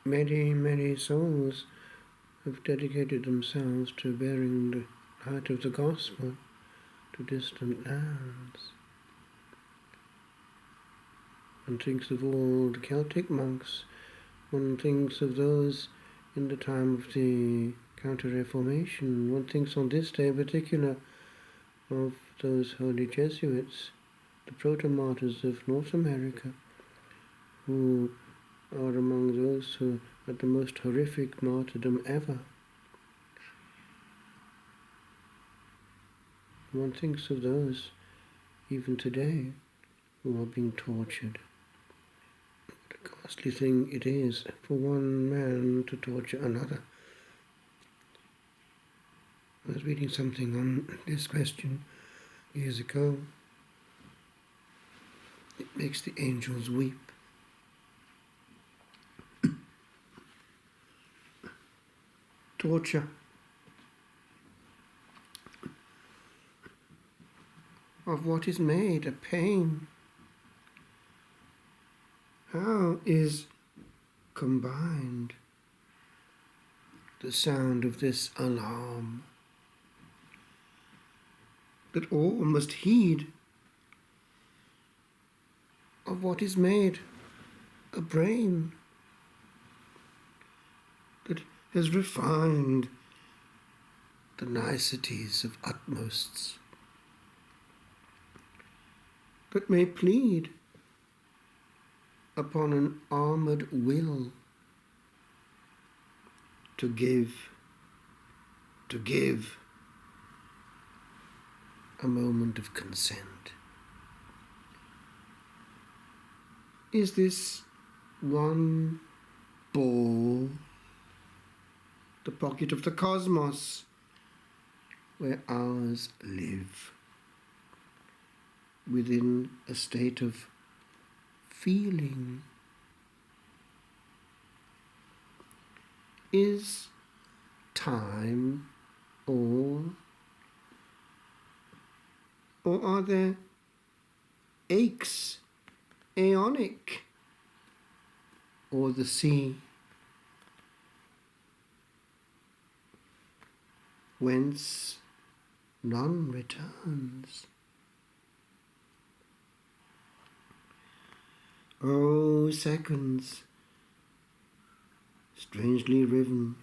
Many, many souls have dedicated themselves to bearing the light of the gospel to distant lands. One thinks of all the Celtic monks, one thinks of those in the time of the Counter-Reformation, one thinks on this day in particular of those holy Jesuits, the proto-martyrs of North America, who are among those who had the most horrific martyrdom ever. One thinks of those, even today, who are being tortured. What a ghastly thing it is for one man to torture another. I was reading something on this question years ago. It makes the angels weep. Torture of what is made a pain. How is combined the sound of this alarm that all must heed of what is made a brain that has refined the niceties of utmosts, that may plead upon an armoured will to give a moment of consent. Is this one ball the pocket of the cosmos where ours live within a state of feeling? Is time all? Or are there aches, aeonic, or the sea, whence none returns? Oh, seconds, strangely riven,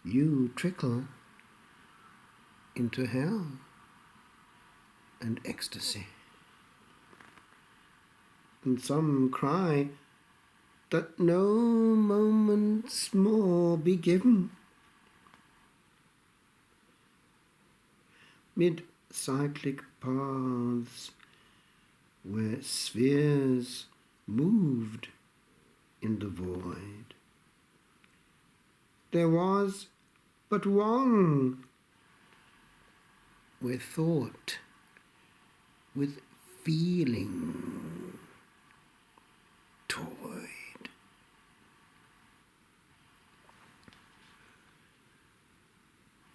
you trickle into hell and ecstasy. And some cry that no moments more be given. Mid cyclic paths where spheres moved in the void, there was but one where thought with feeling toyed.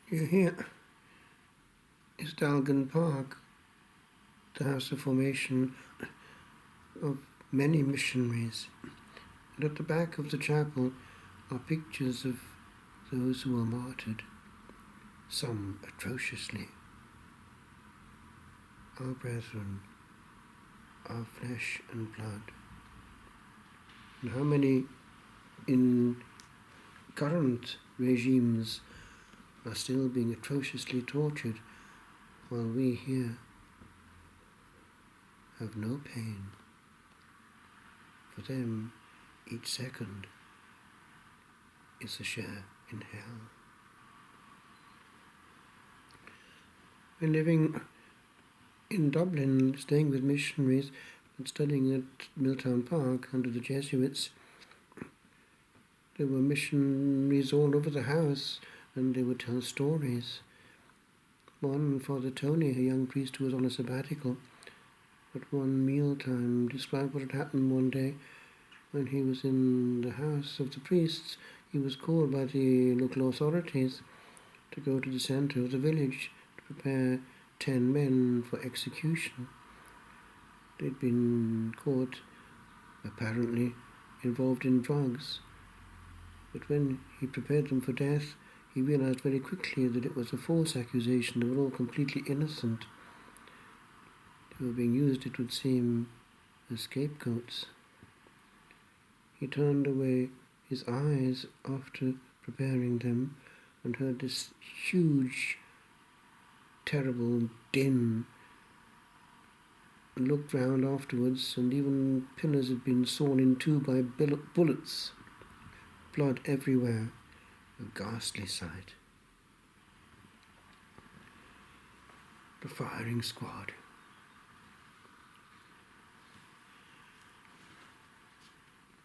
Here is Dalgan Park, the house of formation of many missionaries. And at the back of the chapel are pictures of those who were martyred, some atrociously. Our brethren, our flesh and blood. And how many in current regimes are still being atrociously tortured, while we here have no pain. For them, each second is a share in hell. We're living in Dublin, staying with missionaries and studying at Milltown Park under the Jesuits. There were missionaries all over the house, and they would tell stories. One, Father Tony, a young priest who was on a sabbatical, at one mealtime described what had happened one day when he was in the house of the priests. He was called by the local authorities to go to the centre of the village to prepare 10 men for execution. They'd been caught, apparently, involved in drugs. But when he prepared them for death, he realized very quickly that it was a false accusation. They were all completely innocent. They were being used, it would seem, as scapegoats. He turned away his eyes after preparing them and heard this huge, terrible din, and looked round afterwards, and even pillars had been sawn in two by bullets. Blood everywhere. A ghastly sight. The firing squad.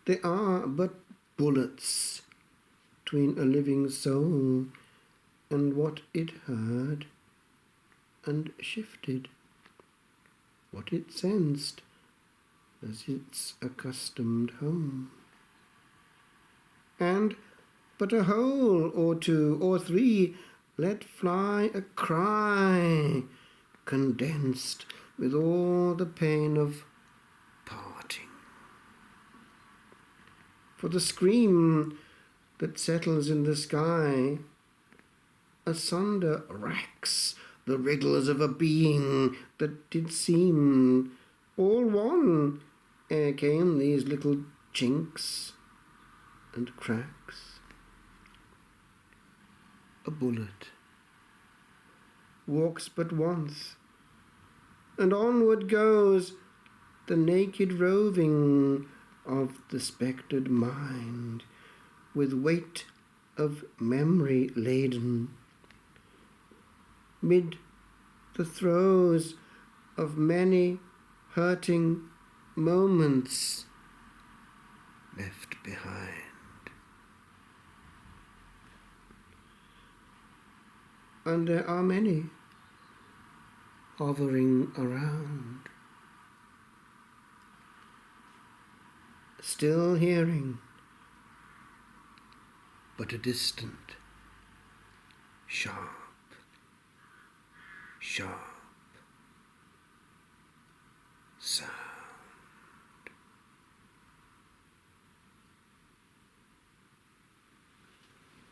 They are but bullets between a living soul and what it heard and shifted, what it sensed as its accustomed home. And but a hole or two or three let fly a cry, condensed with all the pain of parting. For the scream that settles in the sky asunder racks the wriggles of a being that did seem all one ere came these little chinks and cracks. A bullet walks but once, and onward goes the naked roving of the spectred mind, with weight of memory laden, mid the throes of many hurting moments left behind. And there are many hovering around, still hearing, but a distant, sharp